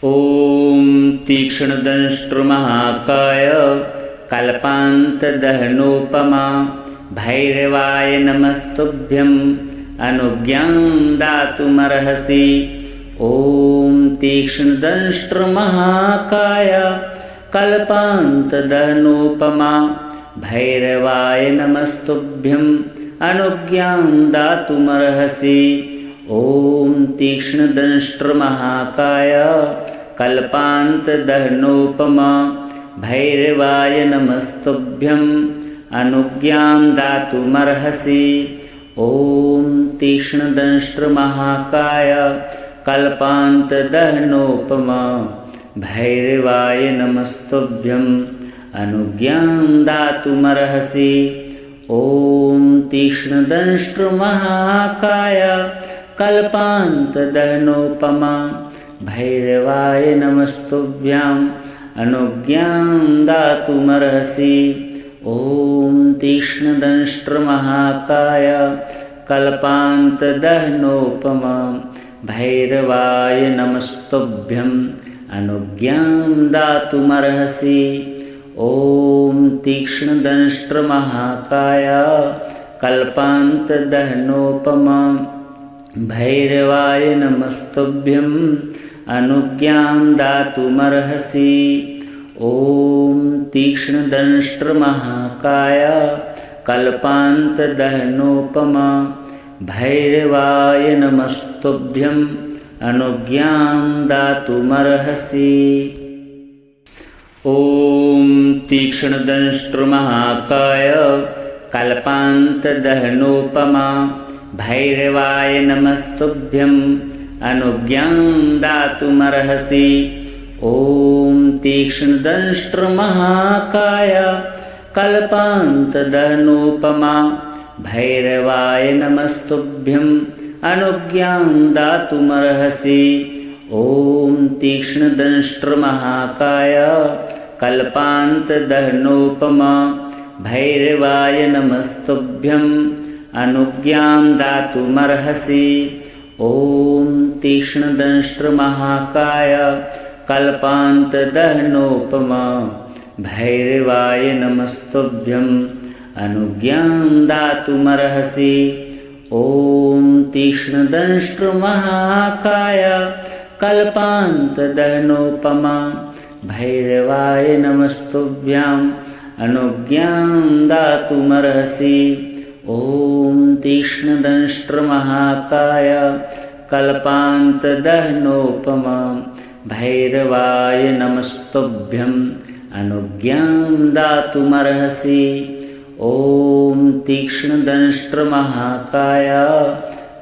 ॐ तीक्ष्णदंष्ट्रुमहाकाय कल्पान्तदहनोपमा भैरवाय नमस्तुभ्यम् अनुज्ञां दातुमर्हसि। ॐ तीक्ष्णदंष्ट्रुमहाकाय कल्पान्तदहनोपमा भैरवाय नमस्तुभ्यम् अनुज्ञां दातुमर्हसि। ॐ तीक्ष्णदंष्ट्रुमहाकाय कल्पान्तदहनोपमा भैरवाय नमस्तुभ्यम् अनुज्ञां दातुमर्हसि। ॐ तीक्ष्णदंष्ट्रुमहाकाय कल्पान्तदहनोपमा भैरवाय नमस्तुभ्यम् अनुज्ञां दातुमर्हसि। ॐ तीक्ष्णदंष्ट्रुमहाकाय कल्पान्तदहनोपमा भैरवाय नमस्तुभ्याम् अनुज्ञां दातुमर्हसि। ॐ तीक्ष्णदंष्ट्रुमहाकाय कल्पान्तदहनोपमा भैरवाय नमस्तुभ्यम् अनुज्ञां दातुमर्हसि। ॐ तीक्ष्णदंष्ट्रुमहाकाय कल्पान्तदहनोपमा भैरवाय नमस्तुभ्यम् अनुज्ञां दातुमर्हसि। ॐ तीक्ष्णदंष्ट्रुमहाकाय कल्पान्तदहनोपमा भैरवाय नमस्तुभ्यम् अनुज्ञां दातुमर्हसि। ॐ तीक्ष्णदंष्ट्रुमहाकाय कल्पान्तदहनोपमा भैरवाय नमस्तुभ्यम् अनुज्ञां दातुमर्हसि। ॐ तीक्ष्णदंष्ट्रुमहाकाय कल्पान्तदहनोपमा भैरवाय नमस्तुभ्यम् अनुज्ञां दातुमर्हसि। ॐ तीक्ष्णदंष्ट्रुमहाकाय कल्पान्तदहनोपमा भैरवाय नमस्तुभ्यम् अनुज्ञां दातुमर्हसि। ॐ तीक्ष्णदंष्ट्रुमहाकाय कल्पान्तदहनोपमा भैरवाय नमस्तुभ्यम् अनुज्ञां दातुमर्हसि। ॐ तीक्ष्णदंष्ट्रुमहाकाय कल्पान्तदहनोपमा भैरवाय नमस्तुभ्याम् अनुज्ञां दातुमर्हसि। ॐ तीक्ष्णदंष्ट्रुमहाकाय कल्पान्तदहनोपमा भैरवाय नमस्तुभ्यम् अनुज्ञां दातुमर्हसि। ॐ तीक्ष्णदंष्ट्रुमहाकाय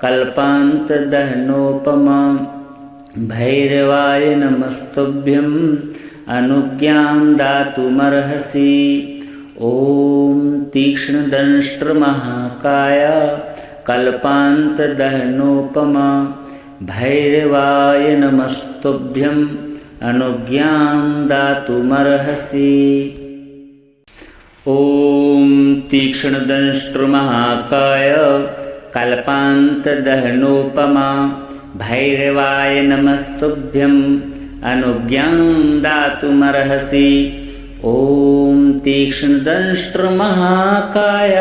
कल्पान्तदहनोपमा भैरवाय नमस्तुभ्यम् अनुज्ञां दातुमर्हसि। ॐ तीक्ष्णदंष्ट्रुमहाकाय कल्पान्तदहनोपमा भैरवाय नमस्तुभ्यम् अनुज्ञां दातुमर्हसि। ॐ तीक्ष्णदंष्ट्रुमहाकाय कल्पान्तदहनोपमा भैरवाय नमस्तुभ्यम् अनुज्ञां दातुमर्हसि। ॐ तीक्ष्णदंष्ट्रुमहाकाय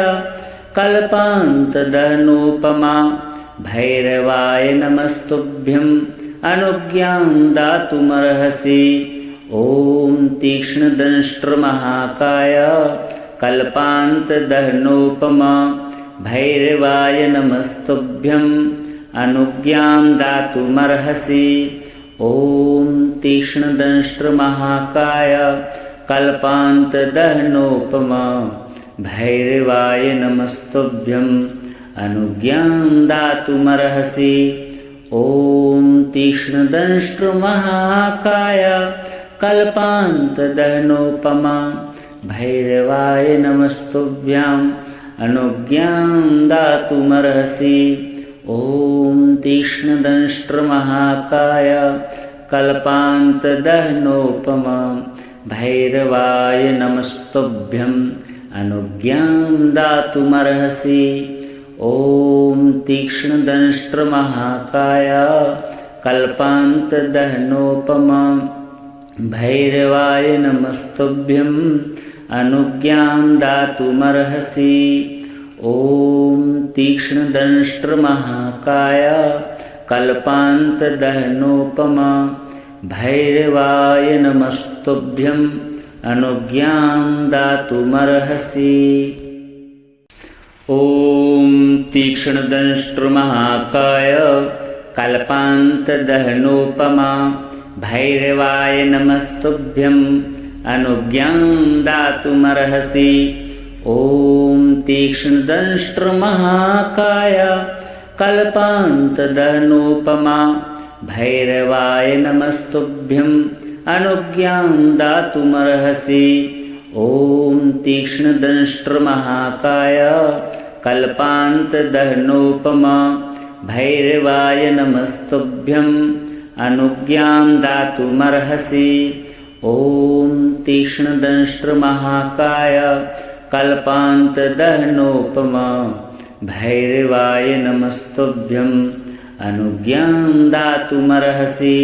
कल्पान्तदहनोपमा भैरवाय नमस्तुभ्यम् अनुज्ञां दातुमर्हसि। ॐ तीक्ष्णदंष्ट्रुमहाकाय कल्पान्तदहनोपमा भैरवाय नमस्तुभ्यम् अनुज्ञां दातुमर्हसि। ॐ तीक्ष्णदंष्ट्रुमहाकाय कल्पान्तदहनोपमा भैरवाय नमस्तुभ्यम् अनुज्ञां दातुमर्हसि। ॐ तीक्ष्णदंष्ट्रुमहाकाय कल्पान्तदहनोपमा भैरवाय नमस्तुभ्याम् अनुज्ञां दातुमर्हसि। ॐ तीक्ष्णदंष्ट्रुमहाकाय कल्पान्तदहनोपमा भैरवाय नमस्तुभ्यम् अनुज्ञां दातुमर्हसि। ॐ तीक्ष्णदंष्ट्रमहाकाय कल्पान्तदहनोपमा भैरवाय नमस्तुभ्यं अनुज्ञां दातुमर्हसि। ॐ तीक्ष्णदंष्ट्रमहाकाय कल्पान्तदहनोपमा भैरवाय नमस्तुभ्यं अनुज्ञां दातुमर्हसि। ॐ तीक्ष्णदंष्ट्रमहाकाय कल्पान्तदहनोपमा भैरवाय नमस्तुभ्यं अनुज्ञां दातुमर्हसि। ॐ तीक्ष्णदंष्ट्रमहाकाय कल्पान्तदहनोपमा भैरवाय नमस्तुभ्यं अनुज्ञां दातुमर्हसि। ॐ तीक्ष्णदंष्ट्रमहाकाय कल्पान्तदहनोपमा भैरवाय नमस्तुभ्यं अनुज्ञां दातुमर्हसि। ॐ तीक्ष्णदंष्ट्रमहाकाय कल्पान्तदहनोपमा भैरवाय नमस्तुभ्यं अनुज्ञां दातुमर्हसि।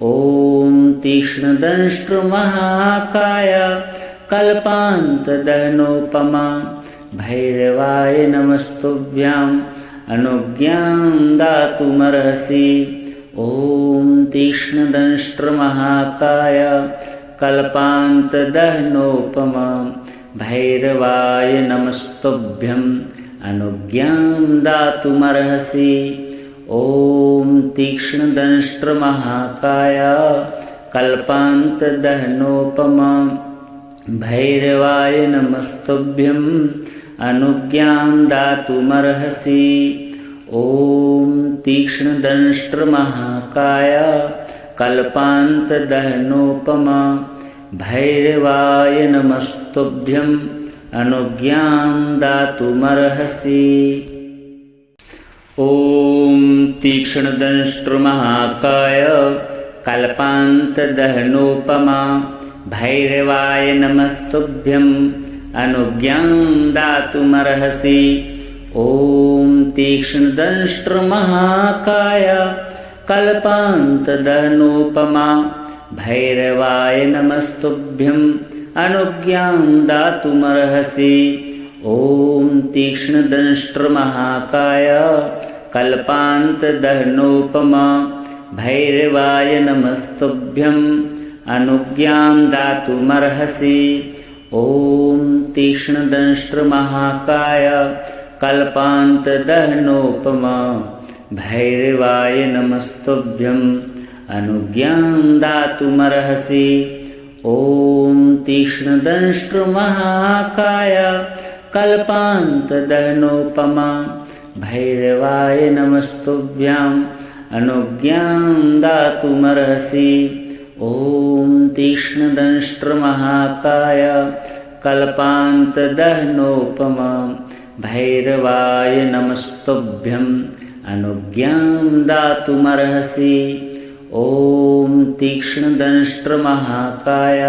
ॐ तीक्ष्णदंष्ट्रमहाकाय कल्पान्तदहनोपमा भैरवाय नमस्तुभ्यं अनुज्ञां दातुमर्हसि। ॐ तीक्ष्णदंष्ट्रमहाकाय कल्पान्तदहनोपमा भैरवाय नमस्तुभ्यं अनुज्ञां दातुमर्हसि। ॐ तीक्ष्णदंष्ट्रमहाकाय कल्पान्तदहनोपमा भैरवाय नमस्तुभ्यं अनुज्ञां दातुमर्हसि। ॐ तीक्ष्णदंष्ट्रमहाकाय कल्पान्तदहनोपमा भैरवाय नमस्तुभ्यं अनुज्ञां दातुमर्हसि। ॐ तीक्ष्णदंष्ट्रमहाकाय कल्पान्तदहनोपमा भैरवाय नमस्तुभ्यं अनुज्ञां दातुमर्हसि। ॐ तीक्ष्णदंष्ट्रमहाकाय कल्पान्तदहनोपमा भैरवाय नमस्तुभ्यं अनुज्ञां दातुमर्हसि। ॐ तीक्ष्णदंष्ट्रमहाकाय कल्पान्तदहनोपमा भैरवाय नमस्तुभ्यं अनुज्ञां दातुमर्हसि। ॐ तीक्ष्णदंष्ट्रमहाकाय कल्पान्तदहनोपमा भैरवाय नमस्तुभ्यं अनुज्ञां दातुमर्हसि। ॐ तीक्ष्णदंष्ट्रमहाकाय कल्पान्तदहनोपमा भैरवाय नमस्तुभ्यं अनुज्ञां दातुमर्हसि। ॐ तीक्ष्णदंष्ट्रमहाकाय कल्पान्तदहनोपमा भैरवाय नमस्तुभ्यं अनुज्ञां दातुमर्हसि। ॐ तीक्ष्णदंष्ट्रमहाकाय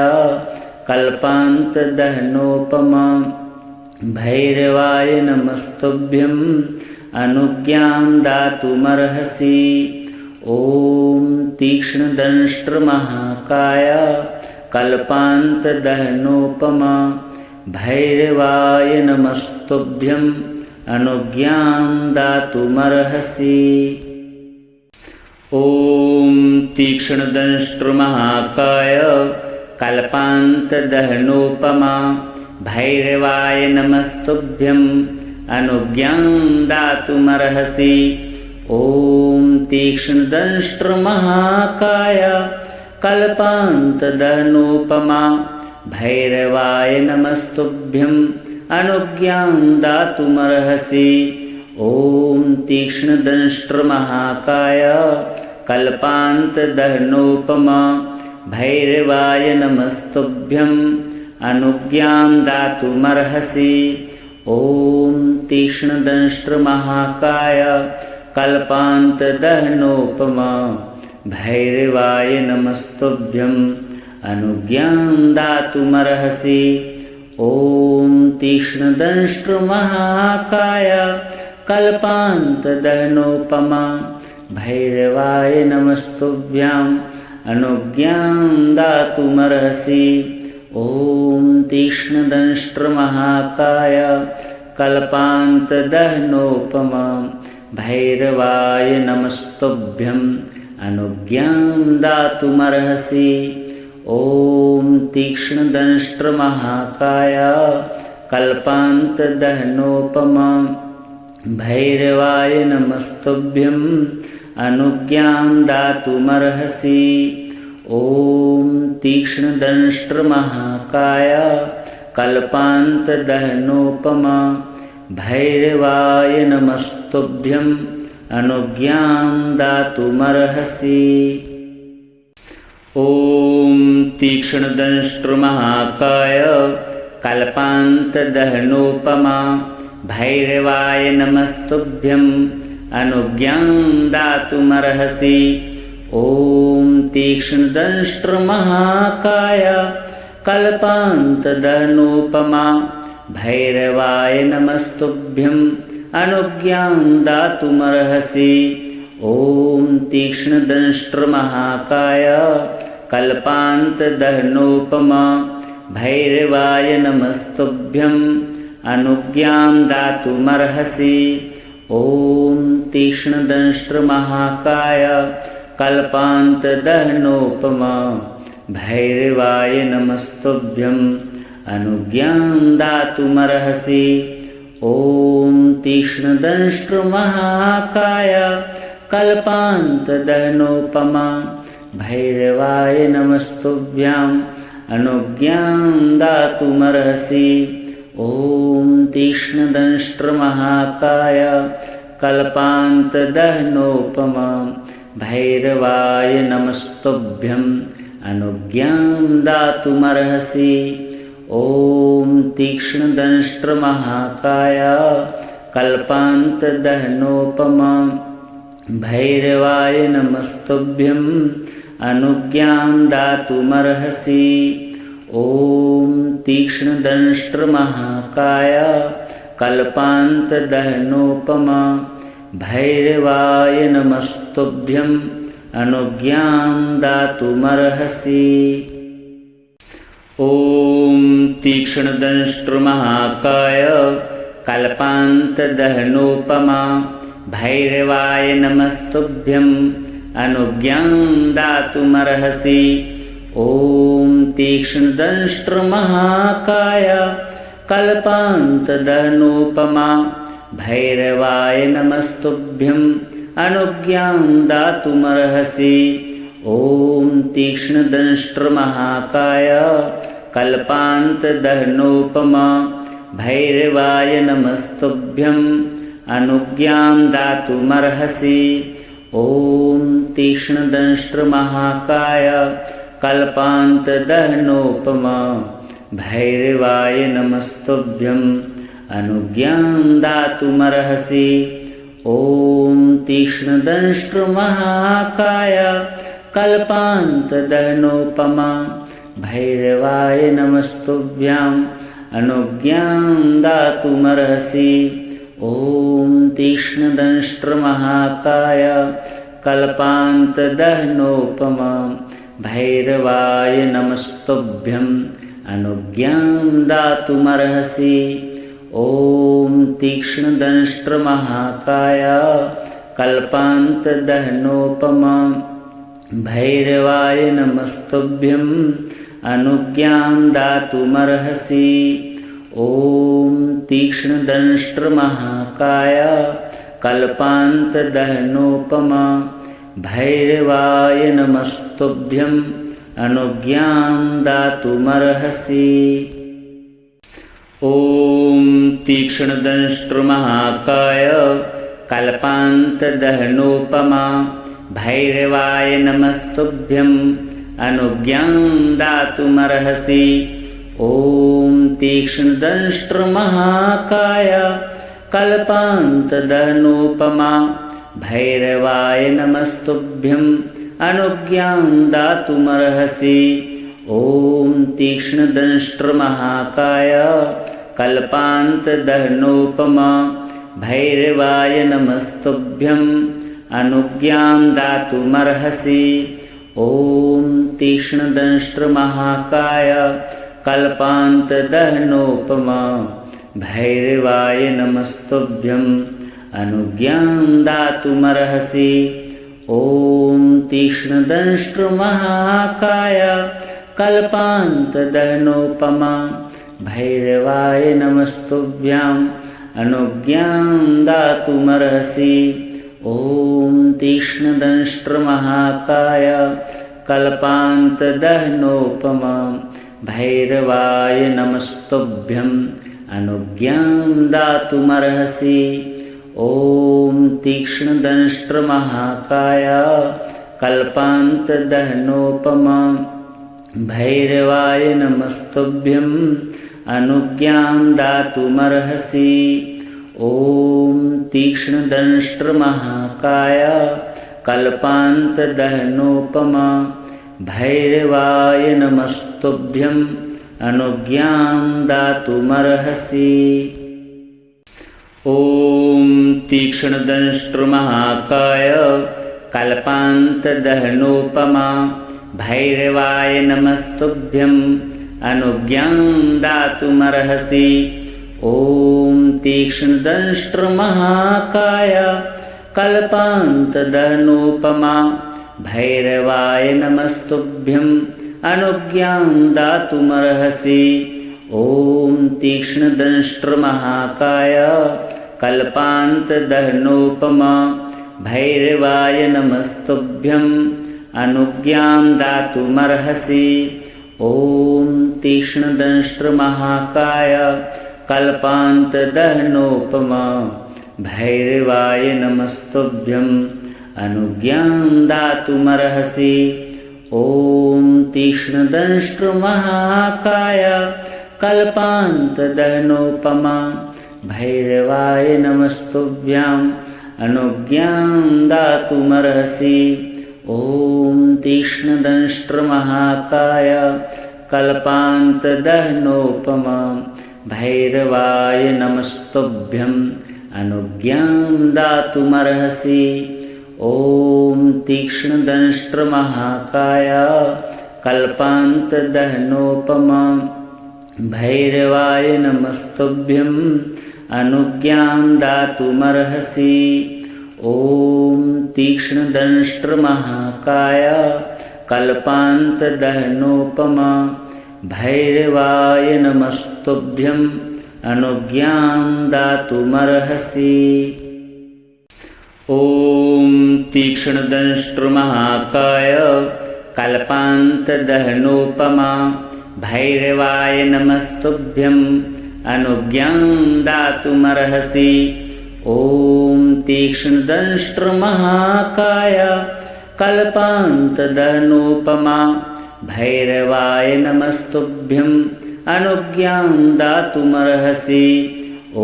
कल्पान्तदहनोपमा भैरवाय नमस्तुभ्यं अनुज्ञां दातुमर्हसि। ॐ तीक्ष्णदंष्ट्रमहाकाय कल्पान्तदहनोपमा भैरवाय नमस्तुभ्यं अनुज्ञां दातुमर्हसि। ॐ तीक्ष्णदंष्ट्रमहाकाय कल्पान्तदहनोपमा भैरवाय नमस्तुभ्यं अनुज्ञां दातुमर्हसि। ॐ तीक्ष्णदंष्ट्रमहाकाय कल्पान्तदहनोपमा भैरवाय नमस्तुभ्यं अनुज्ञां दातुमर्हसि। ॐ तीक्ष्णदंष्ट्रमहाकाय कल्पान्तदहनोपमा भैरवाय नमस्तुभ्यं अनुज्ञां दातुमर्हसि। ॐ तीक्ष्णदंष्ट्रमहाकाय कल्पान्तदहनोपमा भैरवाय नमस्तुभ्यं अनुज्ञां दातुमर्हसि। ॐ तीक्ष्णदंष्ट्रमहाकाय कल्पान्तदहनोपमा भैरवाय नमस्तुभ्याम् अनुज्ञां दातुमर्हसि। ॐ तीक्ष्णदंष्ट्रमहाकाय कल्पान्तदहनोपमा भैरवाय नमस्तुभ्यम् अनुज्ञां दातुमर्हसि। ॐ तीक्ष्णदंष्ट्रमहाकाय कल्पान्तदहनोपमा भैरवाय नमस्तुभ्यम् अनुज्ञां दातुमर्हसि। ॐ तीक्ष्णदंष्ट्रमहाकाय कल्पान्तदहनोपमा भैरवाय नमस्तुभ्यम् अनुज्ञां दातुमर्हसि। ॐ तीक्ष्णदंष्ट्रमहाकाय कल्पान्तदहनोपमा भैरवाय नमस्तुभ्यम् अनुज्ञां दातुमर्हसि। ॐ तीक्ष्णदंष्ट्रमहाकाय कल्पान्तदहनोपमा भैरवाय नमस्तुभ्यम् अनुज्ञां दातुमर्हसि। ॐ तीक्ष्णदंष्ट्रमहाकाय कल्पान्तदहनोपमा भैरवाय नमस्तुभ्यम् अनुज्ञां दातुमर्हसि। ॐ तीक्ष्णदंष्ट्रमहाकाय कल्पान्तदहनोपमा भैरवाय नमस्तुभ्यम् अनुज्ञां दातुमर्हसि। ॐ तीक्ष्णदंष्ट्रमहाकाय कल्पान्तदहनोपमा भैरवाय नमस्तुभ्याम् अनुज्ञां दातुमर्हसि। ॐ तीक्ष्णदंष्ट्रमहाकाय कल्पान्तदहनोपमा भैरवाय नमस्तुभ्यम् अनुज्ञां दातुमर्हसि। ॐ तीक्ष्णदंष्ट्रमहाकाय कल्पान्तदहनोपमा भैरवाय नमस्तुभ्यम् अनुज्ञां दातुमर्हसि। ॐ तीक्ष्णदंष्ट्रमहाकाय कल्पान्तदहनोपमा भैरवाय नमस्तुभ्यम् अनुज्ञां दातुमर्हसि। ॐ तीक्ष्णदंष्ट्रमहाकाय कल्पान्तदहनोपमा भैरवाय नमस्तुभ्यम् अनुज्ञां दातुमर्हसि। ॐ तीक्ष्णदंष्ट्रमहाकाय कल्पान्तदहनोपमा भैरवाय नमस्तुभ्यम् अनुज्ञां दातुमर्हसि। ॐ तीक्ष्णदंष्ट्रमहाकाय कल्पान्तदहनोपमा भैरवाय नमस्तुभ्यम् अनुज्ञां दातुमर्हसि। ॐ तीक्ष्णदंष्ट्रमहाकाय कल्पान्तदहनोपमा भैरवाय नमस्तुभ्यम् अनुज्ञां दातुमर्हसि। ॐ तीक्ष्णदंष्ट्रमहाकाय कल्पान्तदहनोपमा भैरवाय नमस्तुभ्याम् अनुज्ञां दातुमर्हसि। ॐ तीक्ष्णदंष्ट्रमहाकाय कल्पान्तदहनोपमा भैरवाय नमस्तुभ्यम् अनुज्ञां दातुमर्हसि। ॐ तीक्ष्णदंष्ट्रमहाकाय कल्पान्तदहनोपमा भैरवाय नमस्तुभ्यम् अनुज्ञां दातुमर्हसि। ॐ तीक्ष्णदंष्ट्रमहाकाय कल्पान्तदहनोपमा भैरवाय नमस्तुभ्यम् अनुज्ञां दातुमर्हसि। ॐ तीक्ष्णदंष्ट्रमहाकाय कल्पान्तदहनोपमा भैरवाय नमस्तुभ्यम् अनुज्ञां दातुमर्हसि। ॐ तीक्ष्णदंष्ट्रमहाकाय कल्पान्तदहनोपमा भैरवाय नमस्तुभ्यम् अनुज्ञां दातुमर्हसि। ॐ तीक्ष्णदंष्ट्रमहाकाय कल्पान्तदहनोपमा भैरवाय नमस्तुभ्यम् अनुज्ञां दातुमर्हसि। ॐ तीक्ष्णदंष्ट्रमहाकाय कल्पान्तदहनोपमा भैरवाय नमस्तुभ्यम् अनुज्ञां दातुमर्हसि। ॐ तीक्ष्णदंष्ट्रमहाकाय कल्पान्तदहनोपमा भैरवाय नमस्तुभ्याम् अनुज्ञां दातुमर्हसि। ॐ तीक्ष्णदंष्ट्रमहाकाय कल्पान्तदहनोपमा भैरवाय नमस्तुभ्यम् अनुज्ञां दातुमर्हसि। ॐ तीक्ष्णदंष्ट्रमहाकाय कल्पान्तदहनोपमा भैरवाय नमस्तुभ्यम् अनुज्ञां दातुमर्हसि। ॐ तीक्ष्णदंष्ट्रमहाकाय कल्पान्तदहनोपमा भैरवाय नमस्तुभ्यम् अनुज्ञां दातुमर्हसि। ॐ तीक्ष्णदंष्ट्रमहाकाय कल्पान्तदहनोपमा भैरवाय नमस्तुभ्यम् अनुज्ञां दातुमर्हसि। ॐ तीक्ष्णदंष्ट्रमहाकाय कल्पान्तदहनोपमा भैरवाय नमस्तुभ्यम् अनुज्ञां दातुमर्हसि। ॐ तीक्ष्णदंष्ट्रमहाकाय कल्पान्तदहनोपमा भैरवाय नमस्तुभ्यम् अनुज्ञां दातुमर्हसि। ॐ तीक्ष्णदंष्ट्रमहाकाय कल्पान्तदहनोपमा भैरवाय नमस्तुभ्यम् अनुज्ञां दातुमर्हसि। ॐ तीक्ष्णदंष्ट्रमहाकाय कल्पान्तदहनोपमा भैरवाय नमस्तुभ्याम् अनुज्ञां दातुमर्हसि। ॐ तीक्ष्णदंष्ट्रमहाकाय कल्पान्तदहनोपमा भैरवाय नमस्तुभ्यम् अनुज्ञां दातुमर्हसि। ॐ तीक्ष्णदंष्ट्रमहाकाय कल्पान्तदहनोपमा भैरवाय नमस्तुभ्यम् अनुज्ञां दातुमर्हसि। ॐ तीक्ष्णदंष्ट्रमहाकाय कल्पान्तदहनोपमा भैरवाय नमस्तुभ्यम् अनुज्ञां दातुमर्हसि। ॐ तीक्ष्णदंष्ट्रमहाकाय कल्पान्तदहनोपमा भैरवाय नमस्तुभ्यम् अनुज्ञां दातुमर्हसि। ॐ तीक्ष्णदंष्ट्रमहाकाय कल्पान्तदहनोपमा भैरवाय नमस्तुभ्यम् अनुज्ञां दातुमर्हसि। ॐ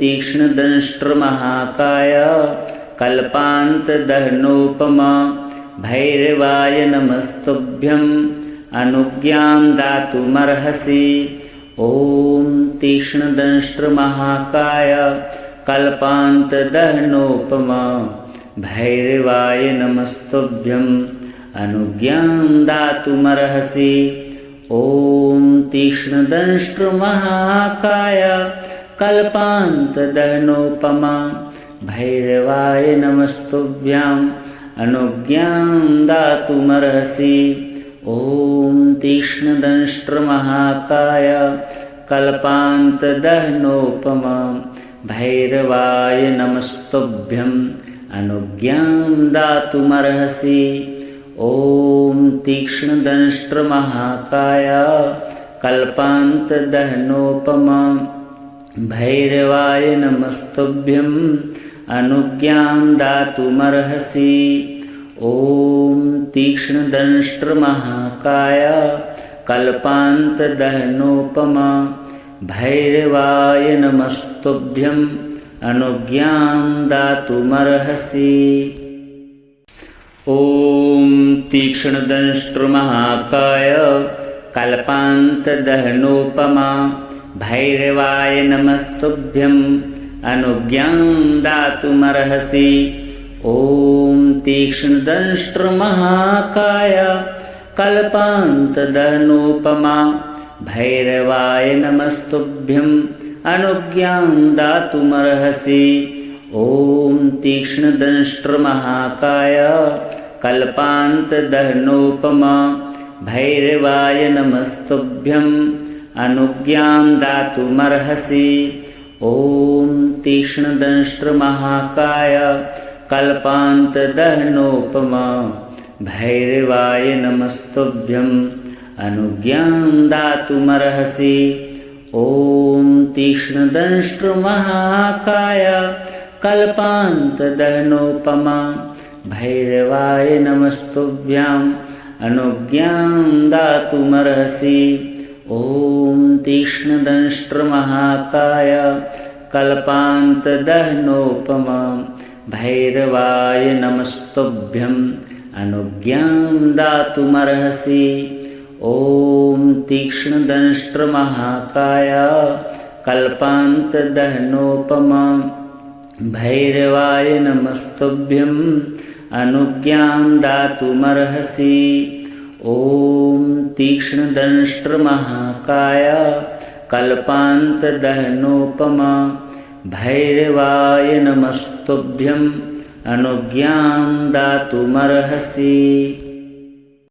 तीक्ष्णदंष्ट्रमहाकाय कल्पान्तदहनोपमा भैरवाय नमस्तुभ्यम् अनुज्ञां दातुमर्हसि। ॐ तीक्ष्णदंष्ट्रमहाकाय कल्पान्तदहनोपमा भैरवाय नमस्तुभ्यम् अनुज्ञां दातुमर्हसि। ॐ तीक्ष्णदंष्ट्रमहाकाय कल्पान्तदहनोपमा भैरवाय नमस्तुभ्याम् अनुज्ञां दातुमर्हसि। ॐ तीक्ष्णदंष्ट्रमहाकाय कल्पान्तदहनोपमा भैरवाय नमस्तुभ्यम् अनुज्ञां दातुमर्हसि। ॐ तीक्ष्णदंष्ट्रमहाकाय कल्पान्तदहनोपमा भैरवाय नमस्तुभ्यम् अनुज्ञां दातुमर्हसि। ॐ तीक्ष्णदंष्ट्रमहाकाय कल्पान्तदहनोपमा भैरवाय नमस्तुभ्यम् अनुज्ञां दातुमर्हसि। ॐ तीक्ष्णदंष्ट्रमहाकाय कल्पान्तदहनोपमा भैरवाय नमस्तुभ्यम् अनुज्ञां दातुमर्हसि। ॐ तीक्ष्णदंष्ट्रमहाकाय कल्पान्तदहनोपमा भैरवाय नमस्तुभ्यम् अनुज्ञां दातुमर्हसि। ॐ तीक्ष्णदंष्ट्रमहाकाय कल्पान्तदहनोपमा भैरवाय नमस्तुभ्यम् अनुज्ञां दातुमर्हसि। ॐ तीक्ष्णदंष्ट्रमहाकाय कल्पान्तदहनोपमा भैरवाय नमस्तुभ्यम् अनुज्ञां दातुमर्हसि। ॐ तीक्ष्णदंष्ट्रमहाकाय कल्पान्तदहनोपमा भैरवाय नमस्तुभ्याम् अनुज्ञां दातुमर्हसि। ॐ तीक्ष्णदंष्ट्रमहाकाय कल्पान्तदहनोपमा भैरवाय नमस्तुभ्यम् अनुज्ञां दातुमर्हसि। ॐ तीक्ष्णदंष्ट्रमहाकाय कल्पान्तदहनोपमा भैरवाय नमस्तुभ्यम् अनुज्ञां दातुमर्हसि। ॐ तीक्ष्णदंष्ट्रमहाकाय कल्पान्तदहनोपमा भैरवाय नमस्तुभ्यम् अनुज्ञां दातुमर्हसि।